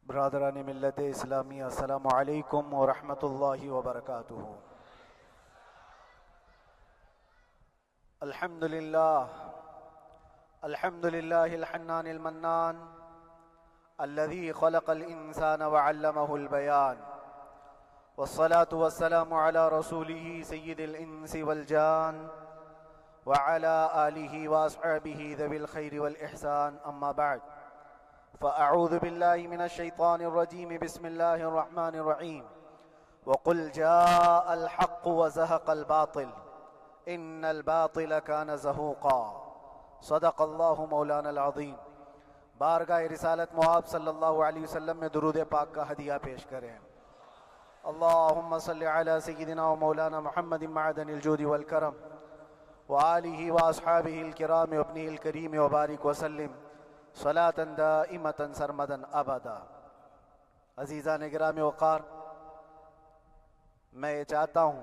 برادران ملت اسلامی، السلام علیکم ورحمۃ اللہ وبرکاتہ۔ الحمد للہ الحنان المنان الذي خلق الإنسان وعلمه البيان، والصلاة والسلام على رسوله سيد الإنس والجان وعلى آله وأصحابه ذوي الخير والإحسان، أما بعد فأعوذ بالله من الشيطان الرجيم، بسم الله الرحمن الرحيم، وقل جاء الحق وزهق الباطل إن الباطل كان زهوقا، صدق الله مولانا العظیم۔ بارگاہ رسالت مآب صلی اللہ علیہ وسلم میں درود پاک کا ہدیہ پیش کریں۔ اللہم صلی علی سیدنا و مولانا محمد معدن الجود والکرم وآلہ واصحابہ الکرام وابنہ الکریم وبارک وسلم صلاة دائمة سرمدا ابدا۔ عزیزان گرامی وقار، میں یہ چاہتا ہوں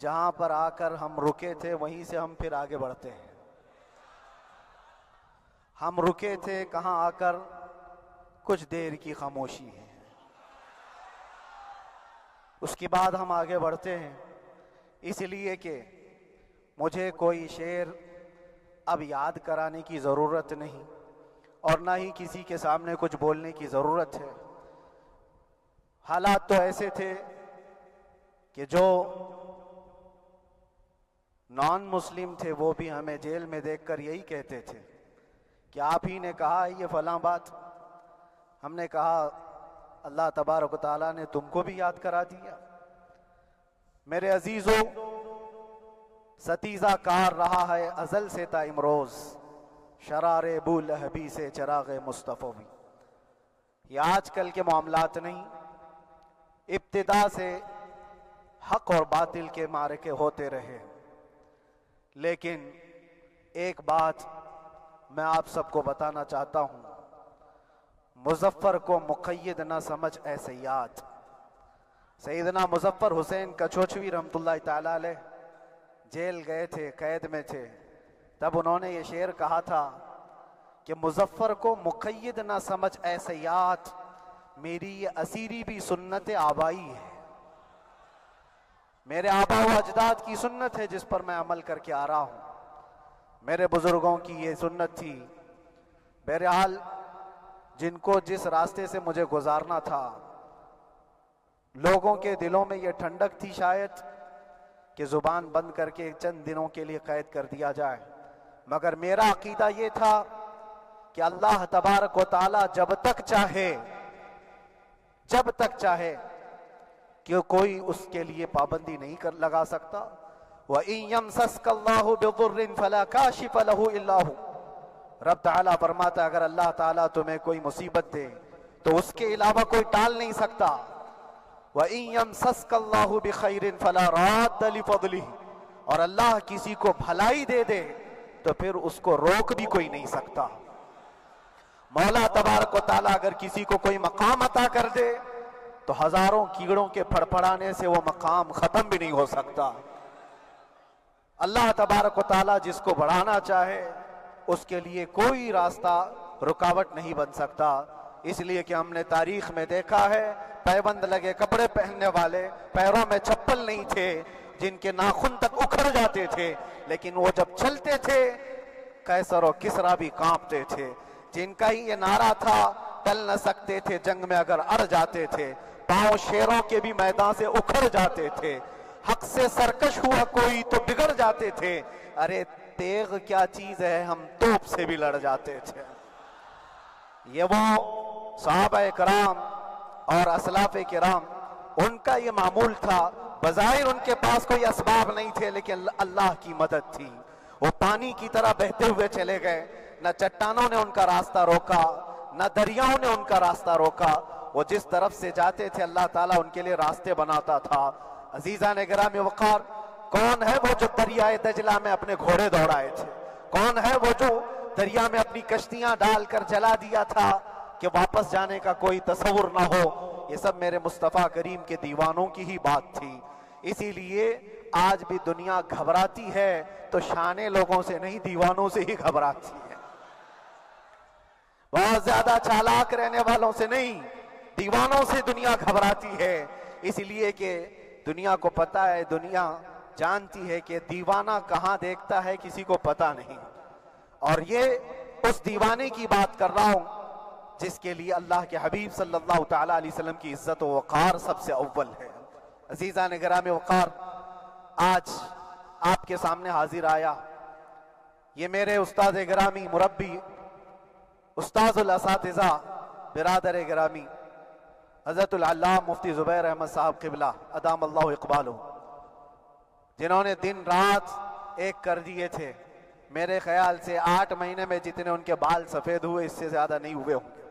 جہاں پر آ کر ہم رکے تھے وہیں سے ہم پھر آگے بڑھتے ہیں۔ ہم رکے تھے کہاں آ کر؟ کچھ دیر کی خاموشی ہے، اس کے بعد ہم آگے بڑھتے ہیں، اس لیے کہ مجھے کوئی شعر اب یاد کرانے کی ضرورت نہیں اور نہ ہی کسی کے سامنے کچھ بولنے کی ضرورت ہے۔ حالات تو ایسے تھے کہ جو نان مسلم تھے وہ بھی ہمیں جیل میں دیکھ کر یہی کہتے تھے کہ آپ ہی نے کہا یہ فلاں بات۔ ہم نے کہا اللہ تبارک و تعالیٰ نے تم کو بھی یاد کرا دیا۔ میرے عزیزو، ستیزہ کار رہا ہے ازل سے تا امروز، شرار بو لہبی سے چراغ مصطفی بھی۔ یہ آج کل کے معاملات نہیں، ابتدا سے حق اور باطل کے معرکے ہوتے رہے، لیکن ایک بات میں آپ سب کو بتانا چاہتا ہوں، مظفر کو مقید نہ سمجھ اے سیاد۔ سیدنا مظفر حسین کچھوچھوی رحمت اللہ تعالی علیہ جیل گئے تھے، قید میں تھے، تب انہوں نے یہ شعر کہا تھا کہ مظفر کو مقید نہ سمجھ اے سیاد، میری یہ اسیری بھی سنت آبائی ہے۔ میرے آبا و اجداد کی سنت ہے جس پر میں عمل کر کے آ رہا ہوں، میرے بزرگوں کی یہ سنت تھی۔ بہرحال جن کو جس راستے سے مجھے گزارنا تھا، لوگوں کے دلوں میں یہ ٹھنڈک تھی شاید کہ زبان بند کر کے چند دنوں کے لیے قید کر دیا جائے، مگر میرا عقیدہ یہ تھا کہ اللہ تبارک و تعالی جب تک چاہے کہ کوئی اس کے لیے پابندی نہیں لگا سکتا۔ وَإِن يَمْسَسْكَ اللَّهُ بِضُرٍّ فَلَا كَاشِفَ لَهُ إِلَّا هُوَ۔ رب تعالیٰ فرماتا ہے اگر اللہ تعالیٰ تمہیں کوئی مصیبت دے تو اس کے علاوہ کوئی ٹال نہیں سکتا۔ وَإِن يَمْسَسْكَ اللَّهُ بِخَيْرٍ فَلَا رَادَّ لِفَضْلِهِ، اور اللہ کسی کو بھلائی دے دے تو پھر اس کو روک بھی کوئی نہیں سکتا۔ مولا تبارک و تعالیٰ اگر کسی کو کوئی مقام عطا کر دے تو ہزاروں کیڑوں کے پھڑپڑانے سے وہ مقام ختم بھی نہیں ہو سکتا۔ اللہ تبارک و تعالیٰ جس کو بڑھانا چاہے اس کے لیے کوئی راستہ رکاوٹ نہیں بن سکتا۔ اس لیے کہ ہم نے تاریخ میں دیکھا ہے پیبند لگے کپڑے پہننے والے، پیروں میں چپل نہیں تھے، جن کے ناخن تک اکھڑ جاتے تھے، لیکن وہ جب چلتے تھے قیصر و کسریٰ بھی کانپتے تھے، جن کا ہی یہ نعرہ تھا ٹل نہ سکتے تھے جنگ میں اگر اڑ جاتے تھے، پاؤں شیروں کے بھی میدان سے اکھڑ جاتے تھے، حق سے سرکش ہوا کوئی تو بگڑ جاتے تھے، ارے تیغ کیا چیز ہے ہم توپ سے بھی لڑ جاتے تھے۔ یہ وہ صحابہ کرام اور اسلاف کرام، ان کا یہ معمول تھا۔ بظاہر ان کے پاس کوئی اسباب نہیں تھے لیکن اللہ کی مدد تھی، وہ پانی کی طرح بہتے ہوئے چلے گئے، نہ چٹانوں نے ان کا راستہ روکا، نہ دریاؤں نے ان کا راستہ روکا، وہ جس طرف سے جاتے تھے اللہ تعالیٰ ان کے لیے راستے بناتا تھا۔ عزیزان گرامی وقار، کون ہے وہ جو دریائے دجلہ میں اپنے گھوڑے دوڑائے تھے؟ کون ہے وہ جو دریا میں اپنی کشتیاں ڈال کر جلا دیا تھا کہ واپس جانے کا کوئی تصور نہ ہو؟ یہ سب میرے مصطفیٰ کریم کے دیوانوں کی ہی بات تھی۔ اسی لیے آج بھی دنیا گھبراتی ہے تو شانے لوگوں سے نہیں، دیوانوں سے ہی گھبراتی ہے۔ بہت زیادہ چالاک رہنے والوں سے نہیں، دیوانوں سے دنیا گھبراتی ہے، اس لیے کہ دنیا کو پتا ہے، دنیا جانتی ہے کہ دیوانہ کہاں دیکھتا ہے کسی کو پتا نہیں۔ اور یہ اس دیوانے کی بات کر رہا ہوں جس کے لیے اللہ کے حبیب صلی اللہ تعالیٰ علیہ وسلم کی عزت و وقار سب سے اول ہے۔ عزیزان گرامی وقار، آج آپ کے سامنے حاضر آیا، یہ میرے استاد گرامی، مربی، استاذ الاساتذہ، برادر گرامی حضرت العلامہ مفتی زبیر احمد صاحب قبلہ ادام اللہ اقبالہ، جنہوں نے دن رات ایک کر دیے تھے۔ میرے خیال سے 8 مہینے میں جتنے ان کے بال سفید ہوئے اس سے زیادہ نہیں ہوئے ہوں گے،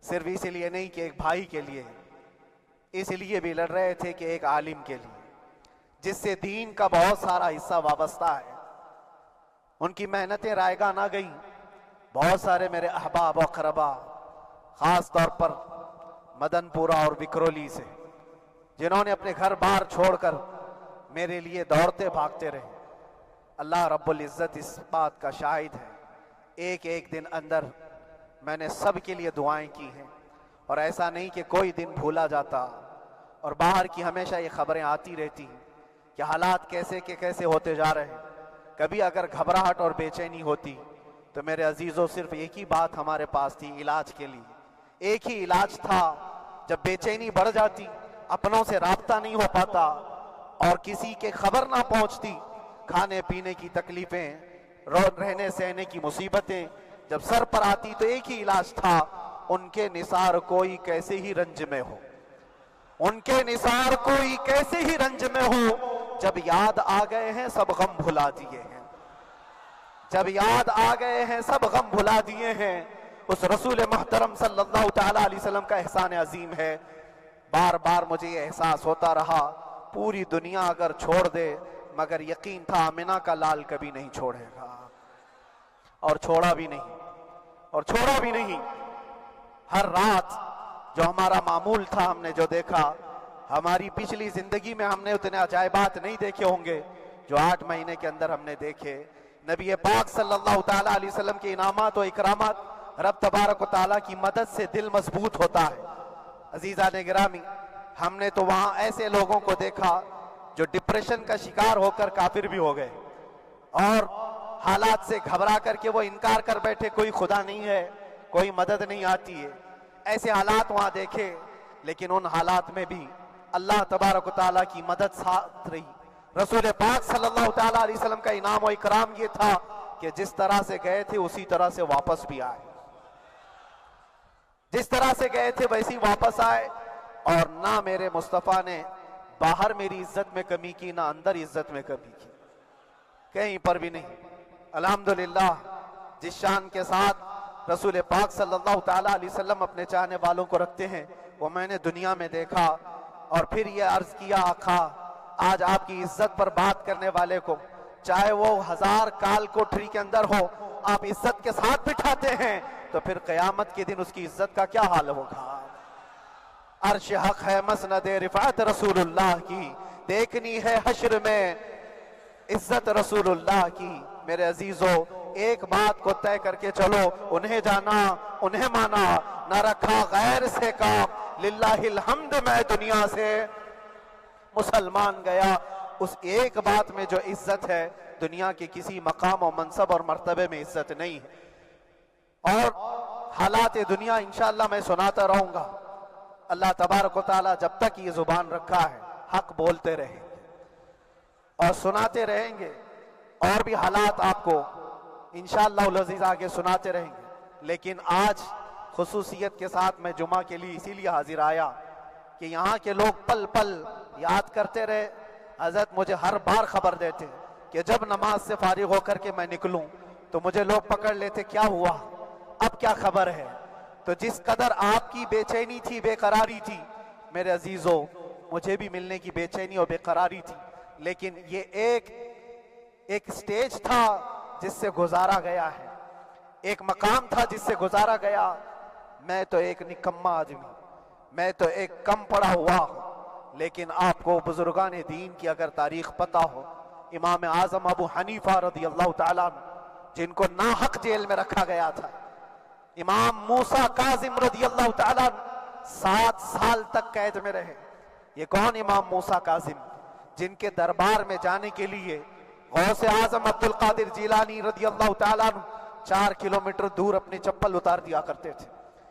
صرف اس لیے نہیں کہ ایک بھائی کے لیے، اس لیے بھی لڑ رہے تھے کہ ایک عالم کے لیے جس سے دین کا بہت سارا حصہ وابستہ ہے۔ ان کی محنتیں رائگاں نہ گئیں۔ بہت سارے میرے احباب و اقربا، خاص طور پر مدن پورہ اور وکرولی سے، جنہوں نے اپنے گھر بار چھوڑ کر میرے لیے دوڑتے بھاگتے رہے، اللہ رب العزت اس بات کا شاہد ہے، ایک ایک دن اندر میں نے سب کے لیے دعائیں کی ہیں، اور ایسا نہیں کہ کوئی دن بھولا جاتا، اور باہر کی ہمیشہ یہ خبریں آتی رہتی ہیں کہ حالات کیسے کے کیسے ہوتے جا رہے ہیں۔ کبھی اگر گھبراہٹ اور بے چینی ہوتی تو میرے عزیزوں صرف ایک ہی بات ہمارے پاس تھی علاج کے لیے، ایک ہی علاج تھا۔ جب بے چینی بڑھ جاتی، اپنوں سے رابطہ نہیں ہو پاتا اور کسی کے خبر نہ پہنچتی، کھانے پینے کی تکلیفیں، رہنے سہنے کی مصیبتیں جب سر پر آتی تو ایک ہی علاج تھا، ان کے نثار کوئی کیسے ہی رنج میں ہو، ان کے نثار کوئی کیسے ہی رنج میں ہو، جب یاد آ گئے ہیں سب غم بھلا دیے ہیں، جب یاد آ گئے ہیں سب غم بھلا دیے ہیں۔ اس رسول محترم صلی اللہ تعالیٰ علیہ وسلم کا احسان عظیم ہے۔ بار بار مجھے یہ احساس ہوتا رہا، پوری دنیا اگر چھوڑ دے مگر یقین تھا آمنہ کا لال کبھی نہیں چھوڑے گا، اور چھوڑا بھی نہیں، اور چھوڑا بھی نہیں۔ ہر رات جو ہمارا معمول تھا ہم نے جو دیکھا، ہماری پچھلی زندگی میں ہم نے اتنے عجائبات نہیں دیکھے ہوں گے جو 8 مہینے کے اندر ہم نے دیکھے۔ نبی پاک صلی اللہ تعالیٰ علیہ وسلم کے انعامات و اکرامات، رب تبارک و تعالیٰ کی مدد سے دل مضبوط ہوتا ہے۔ عزیزان گرامی، ہم نے تو وہاں ایسے لوگوں کو دیکھا جو ڈپریشن کا شکار ہو کر کافر بھی ہو گئے، اور حالات سے گھبرا کر کے وہ انکار کر بیٹھے، کوئی خدا نہیں ہے، کوئی مدد نہیں آتی ہے، ایسے حالات وہاں دیکھے۔ لیکن ان حالات میں بھی اللہ تبارک و تعالیٰ کی مدد ساتھ رہی۔ رسول پاک صلی اللہ تعالیٰ علیہ وسلم کا انعام و اکرام یہ تھا کہ جس طرح سے گئے تھے اسی طرح سے واپس بھی آئے، جس طرح سے گئے تھے ویسی واپس آئے، اور نہ میرے مصطفیٰ نے باہر میری عزت میں کمی کی، نہ اندر عزت میں کمی کی، کہیں پر بھی نہیں۔ الحمدللہ، جس شان کے ساتھ رسول پاک صلی اللہ تعالیٰ علیہ وسلم اپنے چاہنے والوں کو رکھتے ہیں وہ میں نے دنیا میں دیکھا، اور پھر یہ عرض کیا آقا آج آپ کی عزت پر بات کرنے والے کو چاہے وہ 1000 کال کوٹری کے اندر ہو، آپ عزت کے ساتھ بٹھاتے ہیں تو پھر قیامت کے دن اس کی عزت کا کیا حال ہوگا۔ عرش حق ہے مسند رفعت رسول اللہ کی، دیکھنی ہے حشر میں عزت رسول اللہ کی۔ میرے عزیزو، ایک بات کو طے کر کے چلو، انہیں جانا انہیں مانا، نہ رکھا غیر سے کام، للہ الحمد میں دنیا سے مسلمان گیا۔ اس ایک بات میں جو عزت ہے، دنیا کے کسی مقام و منصب اور مرتبے میں عزت نہیں ہے۔ اور حالات دنیا انشاءاللہ میں سناتا رہوں گا۔ اللہ تبارک و تعالیٰ جب تک یہ زبان رکھا ہے حق بولتے رہیں گے اور سناتے رہیں گے، اور بھی حالات آپ کو انشاءاللہ العزیز آگے سناتے رہیں گے۔ لیکن آج خصوصیت کے ساتھ میں جمعہ کے لیے اسی لیے حاضر آیا کہ یہاں کے لوگ پل پل یاد کرتے رہے۔ حضرت مجھے ہر بار خبر دیتے کہ جب نماز سے فارغ ہو کر کے میں نکلوں تو مجھے لوگ پکڑ لیتے، کیا ہوا، اب کیا خبر ہے۔ تو جس قدر آپ کی بے چینی تھی، بے قراری تھی، میرے عزیزو مجھے بھی ملنے کی بے چینی اور بے قراری تھی، لیکن یہ ایک سٹیج تھا جس سے گزارا گیا ہے، ایک مقام تھا جس سے گزارا گیا۔ میں تو ایک نکما آدمی، میں تو ایک کم پڑا ہوا ہوں، لیکن آپ کو بزرگان دین کی اگر تاریخ پتہ ہو، امام اعظم ابو حنیفہ رضی اللہ تعالیٰ عنہ، جن کو ناحق جیل میں رکھا گیا تھا، امام موسیٰ کاظم رضی اللہ تعالیٰ 7 سال تک قید میں رہے۔ یہ کون امام موسیٰ کاظم؟ جن کے دربار میں جانے کے لیے غوث اعظم عبد القادر جیلانی رضی اللہ تعالیٰ 4 کلومیٹر دور اپنی چپل اتار دیا کرتے تھے۔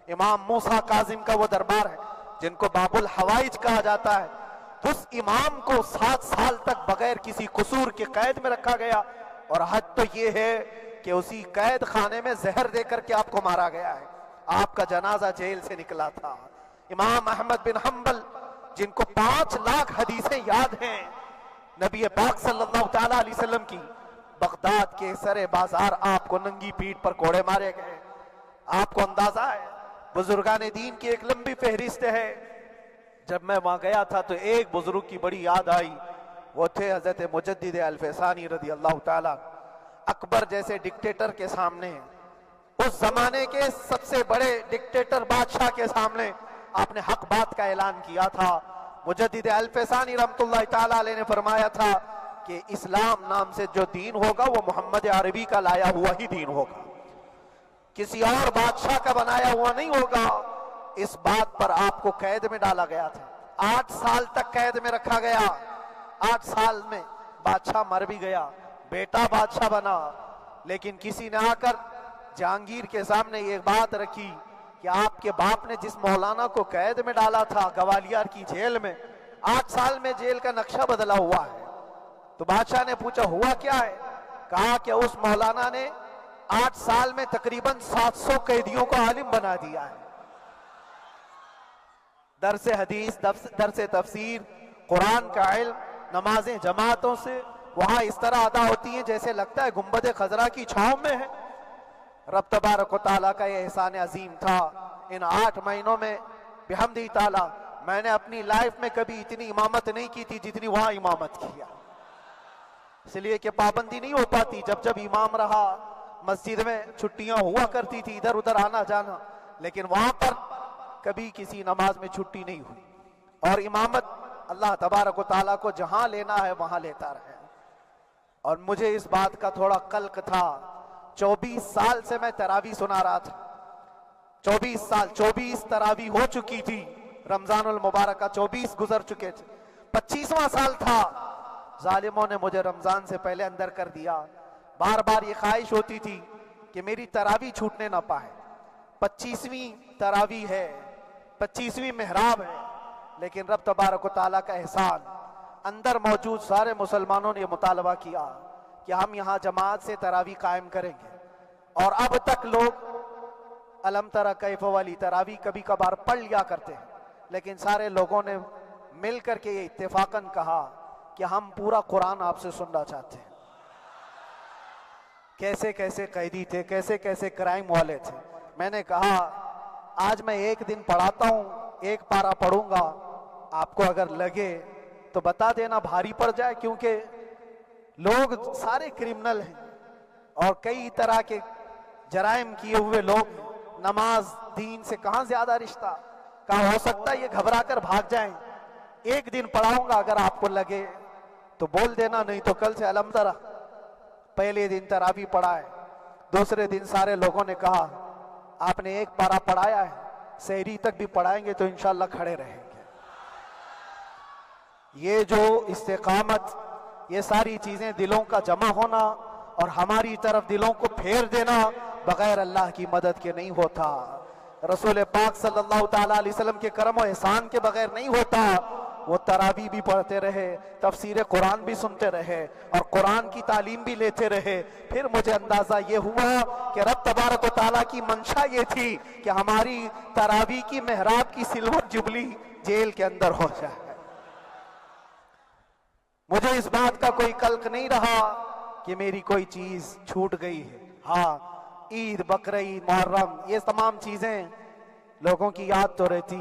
امام موسیٰ کاظم کا وہ دربار ہے جن کو باب الحوائج کہا جاتا ہے۔ اس امام کو 7 سال تک بغیر کسی قصور کے قید میں رکھا گیا، اور حد تو یہ ہے کہ اسی قید خانے میں زہر دے کر کے آپ کو مارا گیا ہے۔ آپ کا جنازہ جیل سے نکلا تھا۔ امام احمد بن حنبل جن کو 5 لاکھ حدیثیں یاد ہیں، نبی پاک صلی اللہ تعالیٰ علیہ وسلم کی، بغداد کے سرے بازار آپ کو ننگی پیٹھ پر کوڑے مارے گئے۔ آپ کو اندازہ ہے بزرگان دین کی ایک لمبی فہرست ہے۔ جب میں وہاں گیا تھا تو ایک بزرگ کی بڑی یاد آئی، وہ تھے حضرت مجدد الفیسانی رضی اللہ تعالیٰ۔ اکبر جیسے ڈکٹیٹر کے سامنے، اس زمانے کے سب سے بڑے ڈکٹیٹر بادشاہ کے سامنے آپ نے حق بات کا اعلان کیا تھا۔ مجدد الفیسانی رحمت اللہ تعالیٰ علیہ نے فرمایا تھا کہ اسلام نام سے جو دین ہوگا وہ محمد عربی کا لایا ہوا ہی دین ہوگا، کسی اور بادشاہ کا بنایا ہوا نہیں ہوگا۔ اس بات پر آپ کو قید میں ڈالا گیا تھا، 8 سال تک قید میں رکھا گیا۔ 8 سال میں بادشاہ مر بھی گیا، بیٹا بادشاہ بنا، لیکن کسی نے آ کر جہانگیر کے سامنے یہ بات رکھی کہ آپ کے باپ نے جس مولانا کو قید میں ڈالا تھا گوالیار کی جیل میں، 8 سال میں جیل کا نقشہ بدلا ہوا ہے۔ تو بادشاہ نے پوچھا ہوا کیا ہے؟ کہا کہ اس مولانا نے 8 سال میں تقریباً 700 قیدیوں کو عالم بنا دیا ہے۔ درس حدیث، درس تفسیر، قرآن کا علم، نمازیں جماعتوں سے وہاں اس طرح ادا ہوتی ہیں جیسے لگتا ہے گنبد خضرا کی چھاؤں میں ہے۔ رب تبارک و تعالیٰ کا یہ احسان عظیم تھا۔ ان 8 مہینوں میں بحمدہ تعالیٰ میں نے اپنی لائف میں کبھی اتنی امامت نہیں کی تھی جتنی وہاں امامت کیا، اس لیے کہ پابندی نہیں ہو پاتی۔ جب جب امام رہا مسجد میں چھٹیاں ہوا کرتی تھی، ادھر ادھر آنا جانا، لیکن وہاں پر کبھی کسی نماز میں چھٹی نہیں ہوئی، اور امامت اللہ تبارک و تعالیٰ کو جہاں لینا ہے وہاں لیتا رہے۔ اور مجھے اس بات کا تھوڑا قلق تھا، 24 سال سے میں تراویح سنا رہا تھا، 24 سال، 24 تراویح ہو چکی تھی، رمضان المبارک کا 24 گزر چکے تھے، 25واں سال تھا، ظالموں نے مجھے رمضان سے پہلے اندر کر دیا۔ بار بار یہ خواہش ہوتی تھی کہ میری تراویح چھوٹنے نہ پائے، 25ویں تراویح ہے، 25ویں محراب ہے، لیکن رب تبارک و تعالیٰ کا احسان، اندر موجود سارے مسلمانوں نے یہ مطالبہ کیا کہ ہم یہاں جماعت سے تراویح قائم کریں گے، اور اب تک لوگ الم تری کیف والی تراویح کبھی کبھار پڑھ لیا کرتے ہیں، لیکن سارے لوگوں نے مل کر کے یہ اتفاقاً کہا کہ ہم پورا قرآن آپ سے سننا چاہتے ہیں۔ کیسے کیسے قیدی تھے، کیسے کیسے کرائم والے تھے۔ میں نے کہا آج میں ایک دن پڑھاتا ہوں، ایک پارہ پڑھوں گا، آپ کو اگر لگے تو بتا دینا، بھاری پڑ جائے، کیونکہ لوگ سارے کرمنل ہیں اور کئی طرح کے جرائم کیے ہوئے لوگ ہیں، نماز دین سے کہاں زیادہ رشتہ، کہاں ہو سکتا ہے یہ گھبرا کر بھاگ جائیں۔ ایک دن پڑھاؤں گا، اگر آپ کو لگے تو بول دینا، نہیں تو کل سے الم تری۔ پہلے دن تراویح پڑھا ہے، دوسرے دن سارے لوگوں نے کہا آپ نے ایک پارہ پڑھایا ہے، سحری تک بھی پڑھائیں گے تو انشاءاللہ کھڑے رہیں گے۔ یہ جو استقامت، یہ ساری چیزیں دلوں کا جمع ہونا اور ہماری طرف دلوں کو پھیر دینا بغیر اللہ کی مدد کے نہیں ہوتا، رسول پاک صلی اللہ تعالیٰ علیہ وسلم کے کرم و احسان کے بغیر نہیں ہوتا۔ وہ تراویح بھی پڑھتے رہے، تفسیر قرآن بھی سنتے رہے اور قرآن کی تعلیم بھی لیتے رہے۔ پھر مجھے اندازہ یہ ہوا کہ رب تبارک و تعالیٰ کی منشا یہ تھی کہ ہماری تراویح کی محراب کی سلور جبلی جیل کے اندر ہو جائے۔ مجھے اس بات کا کوئی قلق نہیں رہا کہ میری کوئی چیز چھوٹ گئی ہے۔ ہاں، عید، بقرعید، محرم، یہ تمام چیزیں لوگوں کی یاد تو رہتی،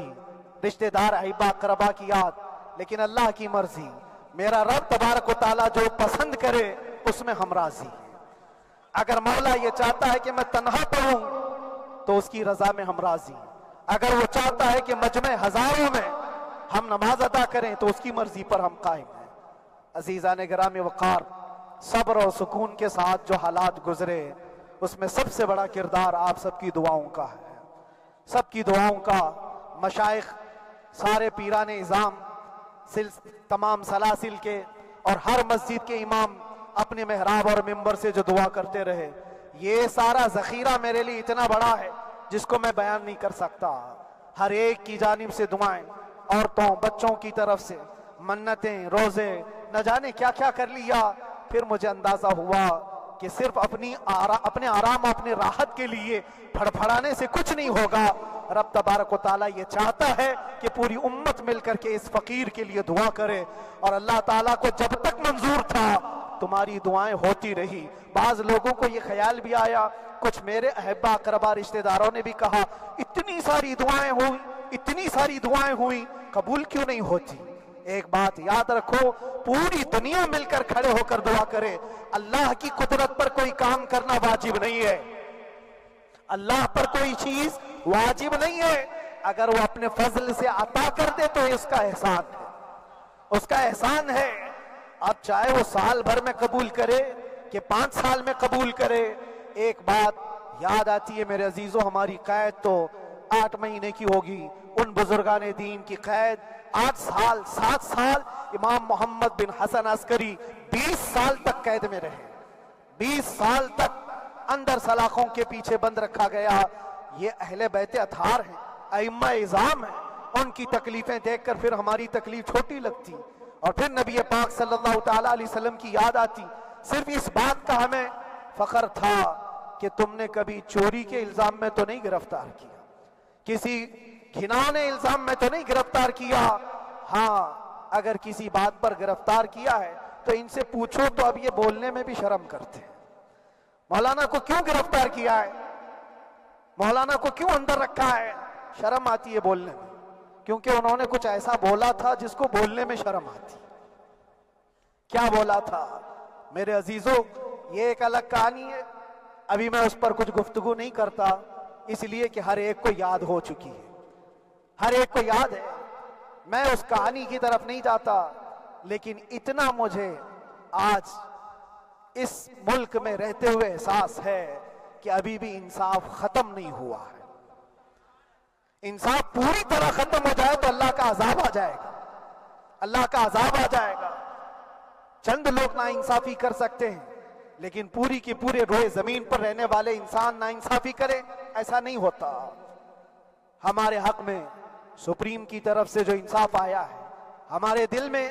رشتہ دار، احبا، اقربا کی یاد، لیکن اللہ کی مرضی، میرا رب تبارک و تعالیٰ جو پسند کرے اس میں ہم راضی ہیں۔ اگر مولا یہ چاہتا ہے کہ میں تنہا پڑھوں تو اس کی رضا میں ہم راضی ہیں، اگر وہ چاہتا ہے کہ مجمع ہزاروں میں ہم نماز ادا کریں تو اس کی مرضی پر ہم قائم ہیں۔ عزیزان گرامی وقار، صبر اور سکون کے ساتھ جو حالات گزرے اس میں سب سے بڑا کردار آپ سب کی دعاؤں کا ہے، سب کی دعاؤں کا۔ مشائخ، سارے پیران اعظام، تمام سلاسل کے اور ہر مسجد کے امام اپنے محراب اور منبر سے جو دعا کرتے رہے، یہ سارا ذخیرہ میرے لیے اتنا بڑا ہے جس کو میں بیان نہیں کر سکتا۔ ہر ایک کی جانب سے دعائیں، عورتوں بچوں کی طرف سے منتیں، روزے، نہ جانے کیا کیا کر لیا۔ پھر مجھے اندازہ ہوا کہ صرف اپنے آرام، اپنے راحت کے لیے پھڑپھڑانے سے کچھ نہیں ہوگا۔ رب تبارک و تعالیٰ یہ چاہتا ہے کہ پوری امت مل کر کے اس فقیر کے لیے دعا کرے، اور اللہ تعالیٰ کو جب تک منظور تھا تمہاری دعائیں ہوتی رہی۔ بعض لوگوں کو یہ خیال بھی آیا، کچھ میرے احبا اقربا رشتہ داروں نے بھی کہا اتنی ساری دعائیں ہوئی، اتنی ساری دعائیں ہوئی، قبول کیوں نہیں ہوتی؟ ایک بات یاد رکھو، پوری دنیا مل کر کھڑے ہو کر دعا کرے، اللہ کی قدرت پر کوئی کام کرنا واجب نہیں ہے، اللہ پر کوئی چیز واجب نہیں ہے۔ اگر وہ اپنے فضل سے عطا کر دے تو اس کا احسان ہے، اس کا احسان ہے۔ اب چاہے وہ سال بھر میں قبول کرے کہ 5 سال میں قبول کرے، ایک بات یاد آتی ہے میرے عزیزوں، ہماری قید تو 8 مہینے کی ہوگی، ان بزرگان دین کی قید 8 سال 7 سال۔ امام محمد بن حسن عسکری 20 سال تک قید میں رہے، 20 سال تک اندر سلاخوں کے پیچھے بند رکھا گیا۔ یہ اہل بیت اطہار ہیں، ائمہ اعظام ہیں، ان کی تکلیفیں دیکھ کر پھر ہماری تکلیف چھوٹی لگتی، اور پھر نبی پاک صلی اللہ تعالیٰ علیہ وسلم کی یاد آتی۔ صرف اس بات کا ہمیں فخر تھا کہ تم نے کبھی چوری کے الزام میں تو نہیں گرفتار کیا، کسی گھناؤنے الزام میں تو نہیں گرفتار کیا۔ ہاں اگر کسی بات پر گرفتار کیا ہے تو ان سے پوچھو تو اب یہ بولنے میں بھی شرم کرتے ہیں، مولانا کو کیوں گرفتار کیا ہے، مولانا کو کیوں اندر رکھا ہے؟ شرم آتی ہے بولنے میں، کیونکہ انہوں نے کچھ ایسا بولا تھا جس کو بولنے میں شرم آتی۔ کیا بولا تھا میرے عزیزوں؟ یہ ایک الگ کہانی ہے، ابھی میں اس پر کچھ گفتگو نہیں کرتا، اس لیے کہ ہر ایک کو یاد ہو چکی ہے، ہر ایک کو یاد ہے۔ میں اس کہانی کی طرف نہیں جاتا، لیکن اتنا مجھے آج اس ملک میں رہتے ہوئے احساس ہے کہ ابھی بھی انصاف ختم نہیں ہوا ہے۔ انصاف پوری طرح ختم ہو جائے تو اللہ کا عذاب آ جائے گا، اللہ کا عذاب آ جائے گا۔ چند لوگ نا انصافی کر سکتے ہیں، لیکن پوری کی پورے روئے زمین پر رہنے والے انسان نا انصافی کرے، ایسا نہیں ہوتا۔ ہمارے حق میں سپریم کی طرف سے جو انصاف آیا ہے، ہمارے دل میں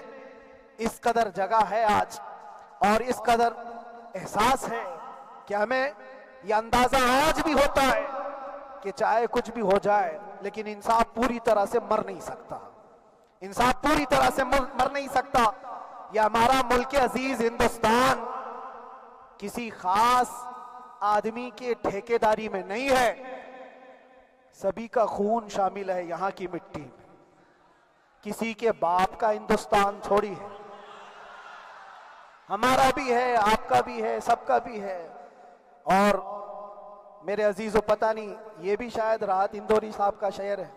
اس قدر جگہ ہے آج، اور اس قدر احساس ہے کہ ہمیں یہ اندازہ آج بھی ہوتا ہے کہ چاہے کچھ بھی ہو جائے لیکن انصاف پوری طرح سے مر نہیں سکتا، انصاف پوری طرح سے مر نہیں سکتا۔ یہ ہمارا ملک عزیز ہندوستان کسی خاص آدمی کے ٹھیکیداری میں نہیں ہے، سبھی کا خون شامل ہے یہاں کی مٹی میں، کسی کے باپ کا ہندوستان تھوڑی ہے، ہمارا بھی ہے، آپ کا بھی ہے، سب کا بھی ہے۔ اور میرے عزیزو پتہ نہیں، یہ بھی شاید راحت اندوری صاحب کا شعر ہے،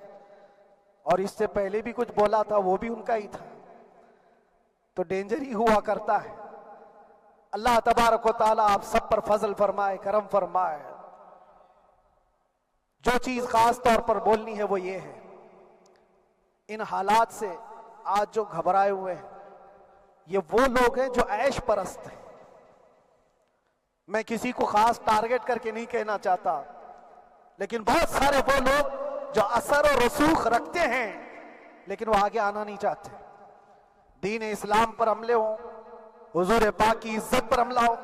اور اس سے پہلے بھی کچھ بولا تھا، وہ بھی ان کا ہی تھا، تو ڈینجر ہی ہوا کرتا ہے۔ اللہ تبارک و تعالیٰ آپ سب پر فضل فرمائے، کرم فرمائے۔ جو چیز خاص طور پر بولنی ہے وہ یہ ہے، ان حالات سے آج جو گھبرائے ہوئے ہیں یہ وہ لوگ ہیں جو عیش پرست ہیں۔ میں کسی کو خاص ٹارگٹ کر کے نہیں کہنا چاہتا، لیکن بہت سارے وہ لوگ جو اثر و رسوخ رکھتے ہیں لیکن وہ آگے آنا نہیں چاہتے۔ دین اسلام پر حملے ہوں، حضور پاک کی عزت پر حملہ ہو،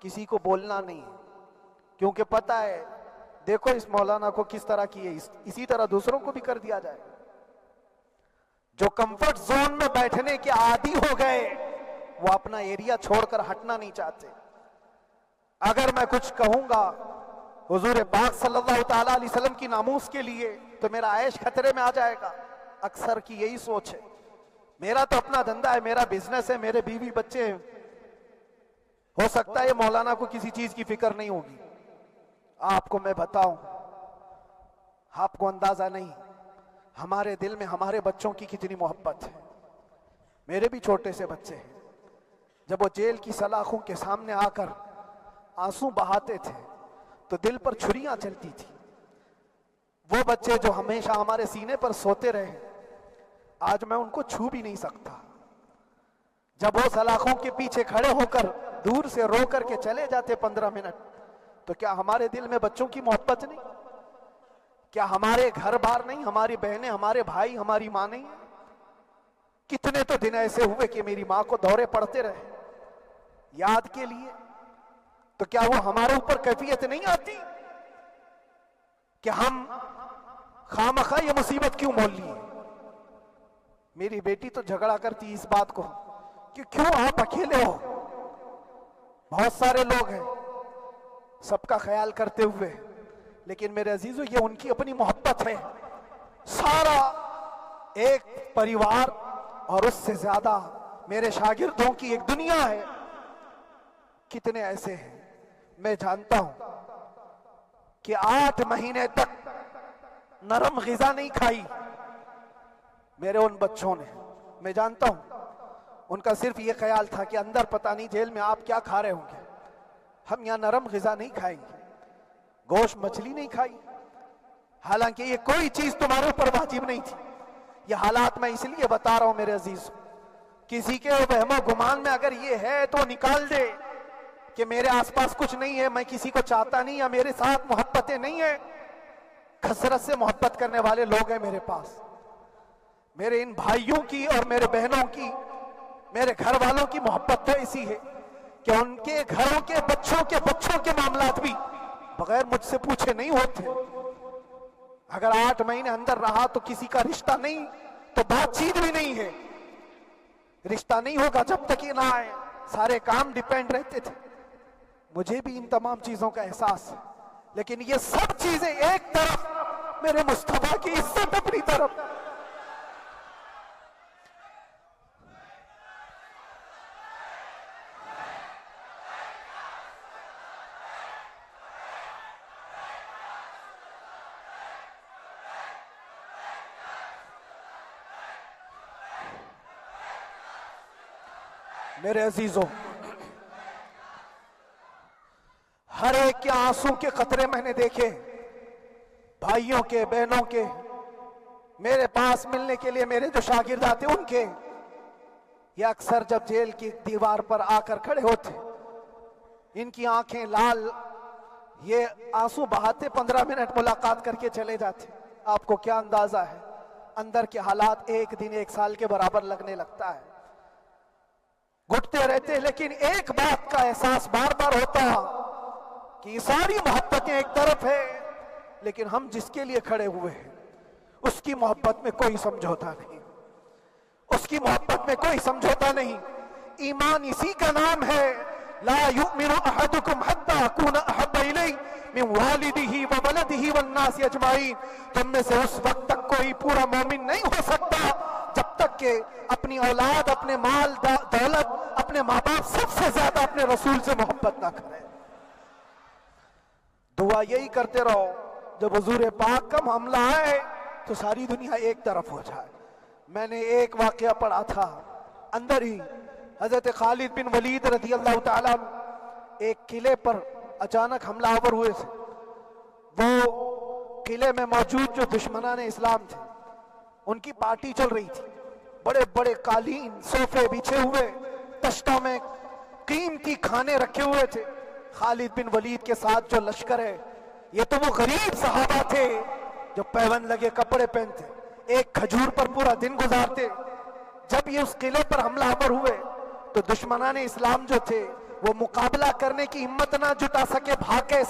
کسی کو بولنا نہیں، کیونکہ پتہ ہے دیکھو اس مولانا کو کس طرح کی ہے، اسی طرح دوسروں کو بھی کر دیا جائے۔ جو کمفرٹ زون میں بیٹھنے کے عادی ہو گئے وہ اپنا ایریا چھوڑ کر ہٹنا نہیں چاہتے۔ اگر میں کچھ کہوں گا حضور پاک صلی اللہ تعالیٰ علیہ وسلم کی ناموس کے لیے تو میرا عیش خطرے میں آ جائے گا۔ اکثر کی یہی سوچ ہے، میرا تو اپنا دھندا ہے، میرا بزنس ہے، میرے بیوی بچے ہیں، ہو سکتا ہے مولانا کو کسی چیز کی فکر نہیں ہوگی۔ آپ کو میں بتاؤں، آپ کو اندازہ نہیں ہمارے دل میں ہمارے بچوں کی کتنی محبت ہے۔ میرے بھی چھوٹے سے بچے ہیں، جب وہ جیل کی سلاخوں کے سامنے آ کر آنسو بہاتے تھے تو دل پر چھریاں چلتی تھی. وہ بچے جو ہمیشہ ہمارے سینے پر سوتے رہے, آج میں ان کو چھو بھی نہیں سکتا. جب وہ سلاخوں کے پیچھے کھڑے ہو کر دور سے رو کر کے چلے جاتے 15 منٹ, تو کیا ہمارے دل میں بچوں کی محبت نہیں؟ کیا ہمارے گھر بار نہیں, ہماری بہنیں, ہمارے بھائی, ہماری ماں نہیں؟ کتنے تو دن ایسے ہوئے کہ میری ماں کو دورے پڑتے رہے یاد کے لیے. تو کیا وہ ہمارے اوپر کیفیت نہیں آتی کہ ہم خامخواہ یہ مصیبت کیوں مول لیے؟ میری بیٹی تو جھگڑا کرتی اس بات کو کہ کیوں آپ اکیلے ہو, بہت سارے لوگ ہیں سب کا خیال کرتے ہوئے. لیکن میرے عزیزو, یہ ان کی اپنی محبت ہے. سارا ایک پریوار اور اس سے زیادہ میرے شاگردوں کی ایک دنیا ہے. کتنے ایسے ہیں, میں جانتا ہوں کہ 8 مہینے تک نرم غذا نہیں کھائی میرے ان بچوں نے. میں جانتا ہوں ان کا صرف یہ خیال تھا کہ اندر پتہ نہیں جیل میں آپ کیا کھا رہے ہوں گے, ہم یہاں نرم غذا نہیں کھائیں گے, گوشت مچھلی نہیں کھائی. حالانکہ یہ کوئی چیز تمہارے اوپر واجب نہیں تھی. یہ حالات میں اس لیے بتا رہا ہوں میرے عزیز, کسی کے وہم و گمان میں اگر یہ ہے تو نکال دے کہ میرے آس پاس کچھ نہیں ہے, میں کسی کو چاہتا نہیں, یا میرے ساتھ محبتیں نہیں ہیں. کثرت سے محبت کرنے والے لوگ ہیں میرے پاس. میرے ان بھائیوں کی اور میرے بہنوں کی, میرے گھر والوں کی محبت تو ایسی ہے کہ ان کے گھروں کے بچوں کے معاملات بھی بغیر مجھ سے پوچھے نہیں ہوتے. اگر 8 مہینے اندر رہا تو کسی کا رشتہ نہیں تو بات چیت بھی نہیں ہے. رشتہ نہیں ہوگا جب تک یہ نہ آئے. سارے کام ڈیپینڈ رہتے تھے. مجھے بھی ان تمام چیزوں کا احساس ہے, لیکن یہ سب چیزیں ایک طرف, میرے مصطفیٰ کی عزت اپنی طرف. میرے عزیزوں, ہر ایک کے آنسوں کے قطرے میں نے دیکھے, بھائیوں کے, بہنوں کے, میرے پاس ملنے کے لیے میرے جو شاگرد آتے ان کے. یہ اکثر جب جیل کی دیوار پر آ کر کھڑے ہوتے, ان کی آنکھیں لال, یہ آنسو بہاتے 15 منٹ ملاقات کر کے چلے جاتے. آپ کو کیا اندازہ ہے اندر کے حالات ایک دن 1 سال کے برابر لگنے لگتا ہے. گھٹتے رہتے, لیکن ایک بات کا احساس بار بار ہوتا کہ یہ ساری محبتیں ایک طرف ہے, لیکن ہم جس کے لیے کھڑے ہوئے ہیں اس کی محبت میں کوئی سمجھوتا نہیں, اس کی محبت میں کوئی سمجھوتا نہیں. ایمان اسی کا نام ہے, لا یؤمن احدکم حتی اکون احب الیہ من والدہ وولدہ والناس اجمعین. تم میں سے اس وقت تک کوئی پورا مومن نہیں ہو سکتا جب تک کہ اپنی اولاد, اپنے مال دولت, اپنے ماں باپ, سب سے زیادہ اپنے رسول سے محبت نہ کرے. دعا یہی کرتے رہو جب حضور پاک کا معاملہ آئے تو ساری دنیا ایک طرف ہو جائے. میں نے ایک واقعہ پڑھا تھا اندر ہی, حضرت خالد بن ولید رضی اللہ تعالیٰ ایک قلعے پر اچانک حملہ آور ہوئے تھے. وہ قلعے میں موجود جو دشمنان اسلام تھے ان کی پارٹی چل رہی تھی. بڑے بڑے قالین, صوفے بچھے ہوئے, تشتوں میں قیمتی کھانے رکھے ہوئے تھے. خالد بن ولید کے ساتھ جو لشکر ہے, یہ تو وہ غریب صحابہ تھے جو پیون لگے کپڑے پہنتے, ایک کھجور پر پورا دن گزارتے. جب یہ اس قلعے پر حملہ آور ہوئے تو دشمنان اسلام جو تھے وہ مقابلہ کرنے کی ہمت نہ جٹا سکے, بھاگ گئے.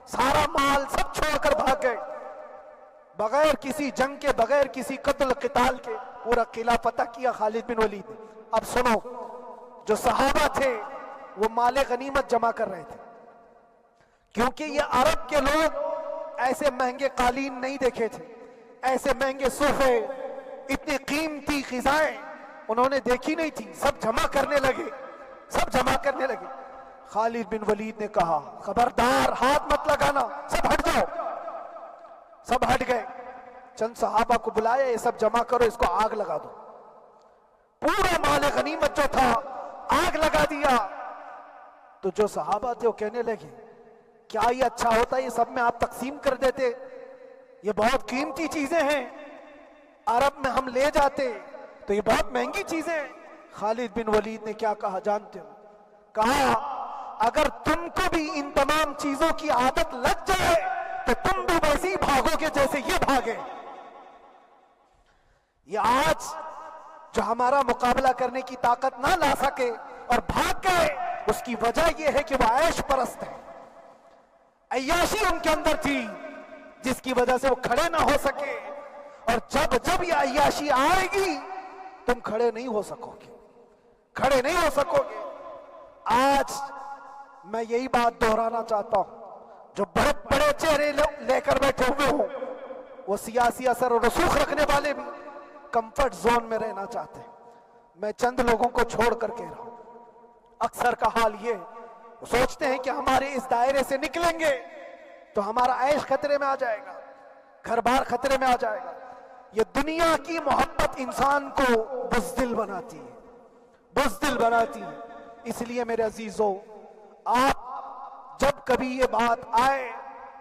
سارا مال سب چھوڑ کر بھاگ گئے, بغیر کسی جنگ کے, بغیر کسی قتل قتال کے پورا قلعہ فتح کیا خالد بن ولید. اب سنو, جو صحابہ تھے وہ مال غنیمت جمع کر رہے تھے, کیونکہ یہ عرب کے لوگ ایسے مہنگے قالین نہیں دیکھے تھے, ایسے مہنگے صوفے, اتنی قیمتی غذائیں انہوں نے دیکھی نہیں تھی. سب جمع کرنے لگے. خالد بن ولید نے کہا, خبردار, ہاتھ مت لگانا, سب ہٹ جاؤ. سب ہٹ گئے. چند صحابہ کو بلایا, یہ سب جمع کرو, اس کو آگ لگا دو. پورا مال غنیمت جو تھا آگ لگا دیا. تو جو صحابہ تھے وہ کہنے لگے, کیا یہ اچھا ہوتا ہے یہ سب میں آپ تقسیم کر دیتے؟ یہ بہت قیمتی چیزیں ہیں، عرب میں ہم لے جاتے تو یہ بہت مہنگی چیزیں ہیں۔ خالد بن ولید نے کیا کہا جانتے ہو؟ کہا اگر تم کو بھی ان تمام چیزوں کی عادت لگ جائے تو تم بھی ویسے ہی بھاگو گے جیسے یہ بھاگے۔ یہ آج جو ہمارا مقابلہ کرنے کی طاقت نہ لا سکے اور بھاگ گئے، اس کی وجہ یہ ہے کہ وہ عیش پرست ہے، عیاشی ان کے اندر تھی جس کی وجہ سے وہ کھڑے نہ ہو سکے، اور جب یہ عیاشی آئے گی تم کھڑے نہیں ہو سکو گے، کھڑے نہیں ہو سکو گے۔ آج میں یہی بات دہرانا چاہتا ہوں، جو بہت بڑے چہرے لے کر بیٹھے ہوئے ہوں، وہ سیاسی اثر و رسوخ رکھنے والے بھی کمفرٹ زون میں رہنا چاہتے ہیں۔ میں چند لوگوں کو چھوڑ کر کہہ رہا ہوں، اکثر کا حال یہ وہ سوچتے ہیں کہ ہمارے اس دائرے سے نکلیں گے تو ہمارا عیش خطرے میں آ جائے گا، گھر بار خطرے میں آ جائے گا۔ یہ دنیا کی محبت انسان کو بزدل بناتی ہے، بزدل بناتی ہے۔ اس لیے میرے عزیزو، آپ جب کبھی یہ بات آئے،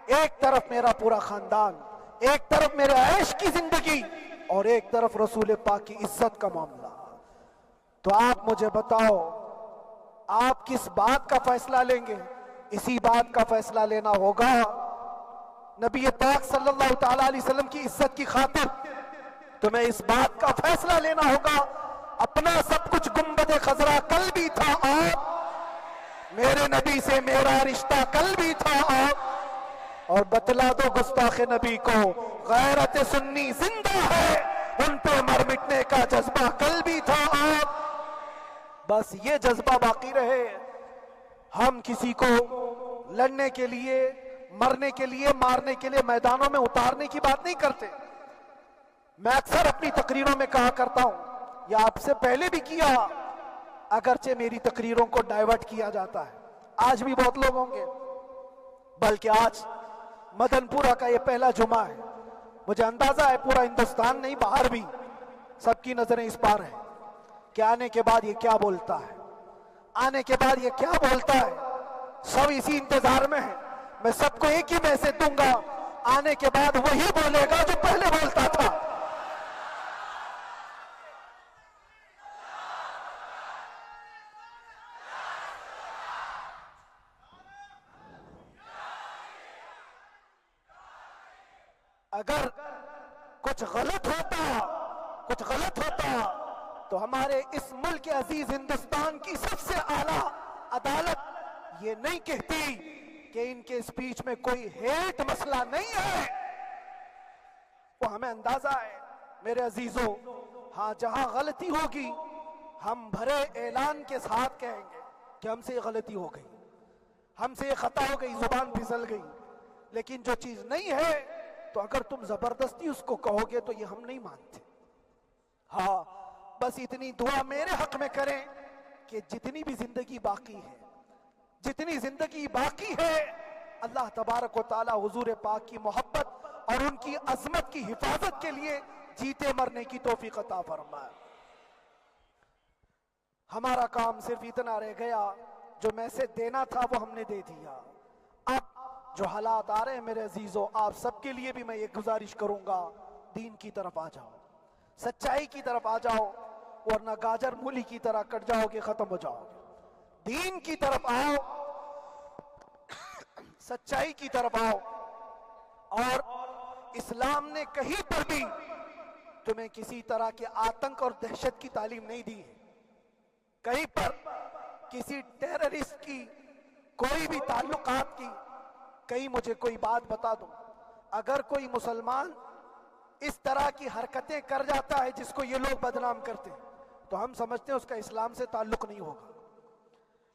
ایک طرف میرا پورا خاندان، ایک طرف میرے عیش کی زندگی اور ایک طرف رسول پاک کی عزت کا معاملہ، تو آپ مجھے بتاؤ آپ کس بات کا فیصلہ لیں گے؟ اسی بات کا فیصلہ لینا ہوگا نبی پاک صلی اللہ تعالیٰ علیہ وسلم کی عزت کی خاطر تمہیں اس بات کا فیصلہ لینا ہوگا۔ اپنا سب کچھ گنبد خضرا کل بھی تھا آپ، میرے نبی سے میرا رشتہ کل بھی تھا آپ، اور بتلا دو گستاخ نبی کو غیرت سنی زندہ ہے، ان پہ مر مٹنے کا جذبہ کل بھی تھا آپ۔ بس یہ جذبہ باقی رہے، ہم کسی کو لڑنے کے لیے، مرنے کے لیے، مارنے کے لیے میدانوں میں اتارنے کی بات نہیں کرتے۔ میں اکثر اپنی تقریروں میں کہا کرتا ہوں، یا آپ سے پہلے بھی کیا، اگرچہ میری تقریروں کو ڈائیورٹ کیا جاتا ہے، آج بھی بہت لوگ ہوں گے، بلکہ آج مدن پورہ کا یہ پہلا جمعہ ہے، مجھے اندازہ ہے پورا ہندوستان نہیں باہر بھی سب کی نظریں اس پار ہیں کہ آنے کے بعد یہ کیا بولتا ہے، آنے کے بعد یہ کیا بولتا ہے۔ سب اسی انتظار میں ہیں، میں سب کو ایک ہی میسج دوں گا، آنے کے بعد وہی بولے گا جو پہلے بولتا تھا۔ اگر کچھ غلط ہوتا تو ہمارے اس ملک عزیز ہندوستان کی سب سے اعلیٰ عدالت یہ نہیں کہتی کہ ان کے اسپیچ میں کوئی ہیٹ مسئلہ نہیں ہے۔ وہ ہمیں اندازہ ہے میرے عزیزوں، ہاں جہاں غلطی ہوگی ہم بھرے اعلان کے ساتھ کہیں گے کہ ہم سے یہ غلطی ہو گئی، ہم سے یہ خطا ہو گئی، زبان پھسل گئی، لیکن جو چیز نہیں ہے تو اگر تم زبردستی اس کو کہو گے تو یہ ہم نہیں مانتے۔ ہاں بس اتنی دعا میرے حق میں کریں کہ جتنی بھی زندگی باقی ہے اللہ تبارک و تعالی حضور پاک کی محبت اور ان کی عظمت کی حفاظت کے لیے جیتے مرنے کی توفیق عطا فرمائے۔ ہمارا کام صرف اتنا رہ گیا، جو میسج دینا تھا وہ ہم نے دے دیا۔ اب جو حالات آ رہے ہیں میرے عزیزوں، آپ سب کے لیے بھی میں یہ گزارش کروں گا، دین کی طرف آ جاؤ، سچائی کی طرف آ جاؤ، ورنہ گاجر مولی کی طرح کٹ جاؤ گے، ختم ہو جاؤ گے۔ دین کی طرف آؤ، سچائی کی طرف آؤ، اور اسلام نے کہیں پر بھی تمہیں کسی طرح کے آتنک اور دہشت کی تعلیم نہیں دی ہے، کہیں پر کسی ٹیررسٹ کی کوئی بھی تعلقات کی۔ کہیں مجھے کوئی بات بتا دو، اگر کوئی مسلمان اس طرح کی حرکتیں کر جاتا ہے جس کو یہ لوگ بدنام کرتے ہیں تو ہم سمجھتے ہیں اس کا اسلام سے تعلق نہیں ہوگا۔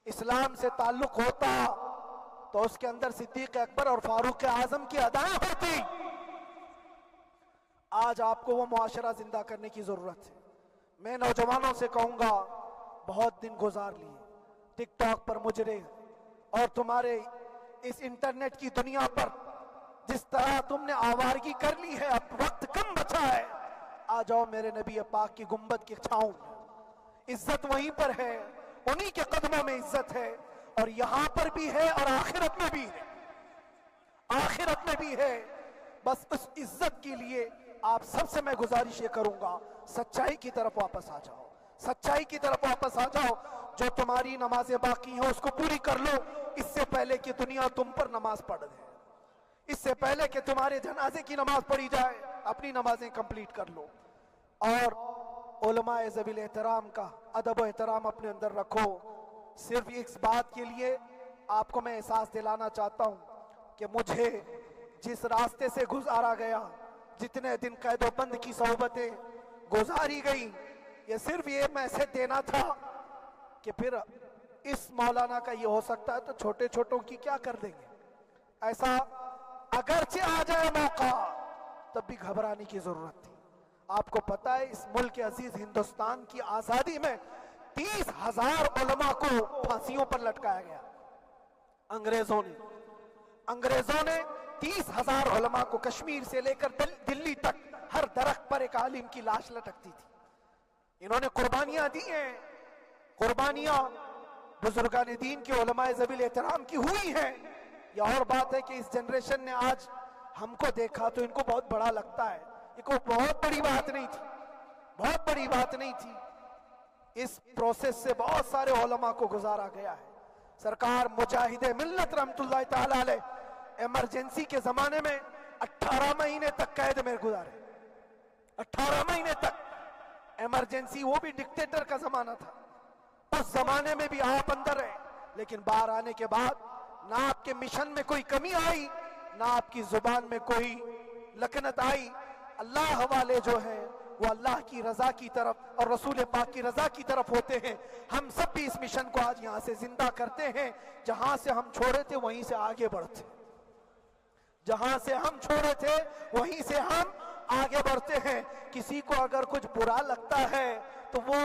اسلام سے تعلق ہوتا تو اس کے اندر صدیق اکبر اور فاروق اعظم کی ادائیں ہوتی۔ آج آپ کو وہ معاشرہ زندہ کرنے کی ضرورت ہے۔ میں نوجوانوں سے کہوں گا، بہت دن گزار لیے ٹک ٹاک پر مجرے، اور تمہارے اس انٹرنیٹ کی دنیا پر جس طرح تم نے آوارگی کر لی ہے، اب وقت کم بچا ہے، آ جاؤ میرے نبی پاک کی گنبد کی چھاؤں میں۔ عزت وہیں پر ہے، انہی کے قدموں میں عزت ہے، اور یہاں پر بھی ہے اور آخرت میں بھی ہے۔ آخرت میں بھی ہے۔ بس اس عزت کے لیے آپ سب سے میں گزارش یہ کروں گا، سچائی کی طرف واپس آ جاؤ، سچائی کی طرف واپس آ جاؤ۔ جو تمہاری نمازیں باقی ہیں اس کو پوری کر لو، اس سے پہلے کہ دنیا تم پر نماز پڑھ دے، اس سے پہلے کہ تمہارے جنازے کی نماز پڑھی جائے، اپنی نمازیں کمپلیٹ کر لو۔ اور علماء ذوی احترام کا ادب و احترام اپنے اندر رکھو۔ صرف اس بات کے لیے آپ کو میں احساس دلانا چاہتا ہوں کہ مجھے جس راستے سے گزارا گیا، جتنے دن قید و بند کی صحبتیں گزاری گئی، یہ صرف یہ میسج دینا تھا کہ پھر اس مولانا کا یہ ہو سکتا ہے تو چھوٹے چھوٹوں کی کیا کر دیں گے۔ ایسا اگرچہ آ جائے موقع تب بھی گھبرانے کی ضرورت تھی۔ آپ کو پتہ ہے اس ملک عزیز ہندوستان کی آزادی میں 30,000 علماء کو پھانسیوں پر لٹکایا گیا۔ انگریزوں نے 30,000 علماء کو کشمیر سے لے کر دلی تک ہر درخت پر ایک عالم کی لاش لٹکتی تھی۔ انہوں نے قربانیاں دی ہیں، قربانیاں بزرگان دین کے علماء ذوی احترام کی ہوئی ہیں۔ یہ اور بات ہے کہ اس جنریشن نے آج ہم کو دیکھا تو ان کو بہت بڑا لگتا ہے، یہ کوئی بہت بڑی بات نہیں تھی، بہت بڑی بات نہیں تھی۔ اس پروسیس سے بہت سارے علماء کو گزارا گیا ہے۔ سرکار مجاہد ملت رحمت اللہ تعالی علیہ ایمرجنسی کے زمانے میں 18 مہینے تک قید میں گزارے، 18 مہینے تک ایمرجنسی، وہ بھی ڈکٹیٹر کا زمانہ تھا۔ اس زمانے میں بھی آپ اندر رہے، لیکن باہر آنے کے بعد نہ آپ کے مشن میں کوئی کمی آئی، نہ آپ کی زبان میں کوئی لکنت آئی۔ اللہ والے جو ہیں وہ اللہ کی رضا کی طرف اور رسول پاک کی رضا کی طرف ہوتے ہیں۔ ہم سب بھی اس مشن کو آج یہاں سے زندہ کرتے ہیں، جہاں سے ہم چھوڑے تھے وہیں سے آگے بڑھتے، جہاں سے ہم چھوڑے تھے وہیں سے ہم آگے بڑھتے ہیں۔ کسی کو اگر کچھ برا لگتا ہے تو وہ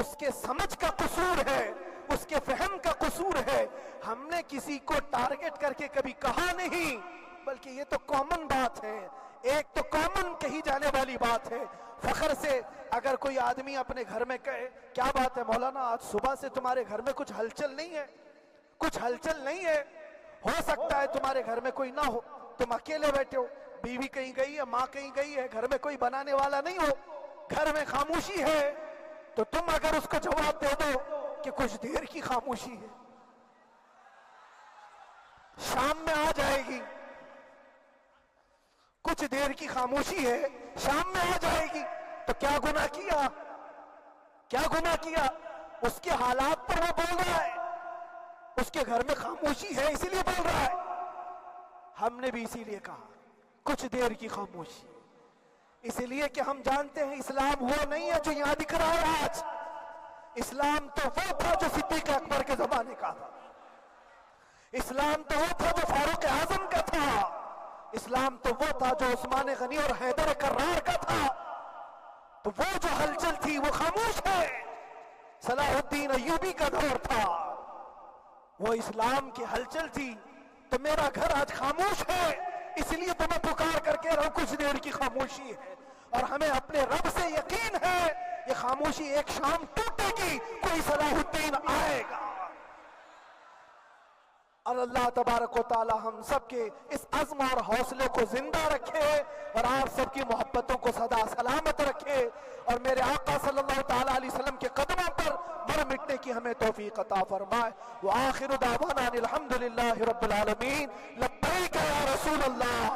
اس کے سمجھ کا قصور ہے، اس کے فہم کا قصور ہے۔ ہم نے کسی کو ٹارگٹ کر کے کبھی کہا نہیں، بلکہ یہ تو کامن بات ہے، ایک تو کامن کہی جانے والی بات ہے۔ فخر سے اگر کوئی آدمی اپنے گھر میں کہے کیا بات ہے مولانا آج صبح سے تمہارے گھر میں کچھ ہلچل نہیں ہے، کچھ ہلچل نہیں ہے، ہو سکتا ہے تمہارے گھر میں کوئی نہ ہو، تم اکیلے بیٹھے ہو، بیوی کہیں گئی ہے، ماں کہیں گئی ہے، گھر میں کوئی بنانے والا نہیں ہو، گھر میں خاموشی ہے، تو تم اگر اس کو جواب دے دو کہ کچھ دیر کی خاموشی ہے، شام میں آ جائے گی، کچھ دیر کی خاموشی ہے، شام میں آ جائے گی، تو کیا گناہ کیا، کیا گناہ کیا؟ اس کے حالات پر وہ بول رہا ہے، اس کے گھر میں خاموشی ہے اسی لیے بول رہا ہے۔ ہم نے بھی اسی لیے کہا کچھ دیر کی خاموشی، اس لیے کہ ہم جانتے ہیں اسلام وہ نہیں ہے جو یہاں دکھ رہا ہے آج، اسلام تو وہ تھا جو صدیق اکبر کے زمانے کا تھا، اسلام تو وہ تھا جو فاروق اعظم کا تھا، اسلام تو وہ تھا جو عثمان غنی اور حیدر کرار کا تھا۔ تو وہ جو ہلچل تھی وہ خاموش ہے، صلاح الدین ایوبی کا دور تھا، وہ اسلام کی ہلچل تھی۔ تو میرا گھر آج خاموش ہے، اس لیے تو میں پکار کر کے رہا ہوں کچھ دیر کی خاموشی ہے، اور ہمیں اپنے رب سے یقین ہے یہ خاموشی ایک شام ٹوٹے گی، کوئی صلاح الدین آئے گا۔ اور اللہ تبارک و تعالی ہم سب کے اس عزم اور حوصلے کو زندہ رکھے، اور آپ سب کی محبتوں کو سدا سلامت رکھے، اور میرے آقا صلی اللہ تعالی علیہ وسلم کے قدموں پر مر مٹنے کی ہمیں توفیق عطا فرمائے۔ وآخر دعوانا الحمدللہ رب العالمین، لبیک یا رسول اللہ۔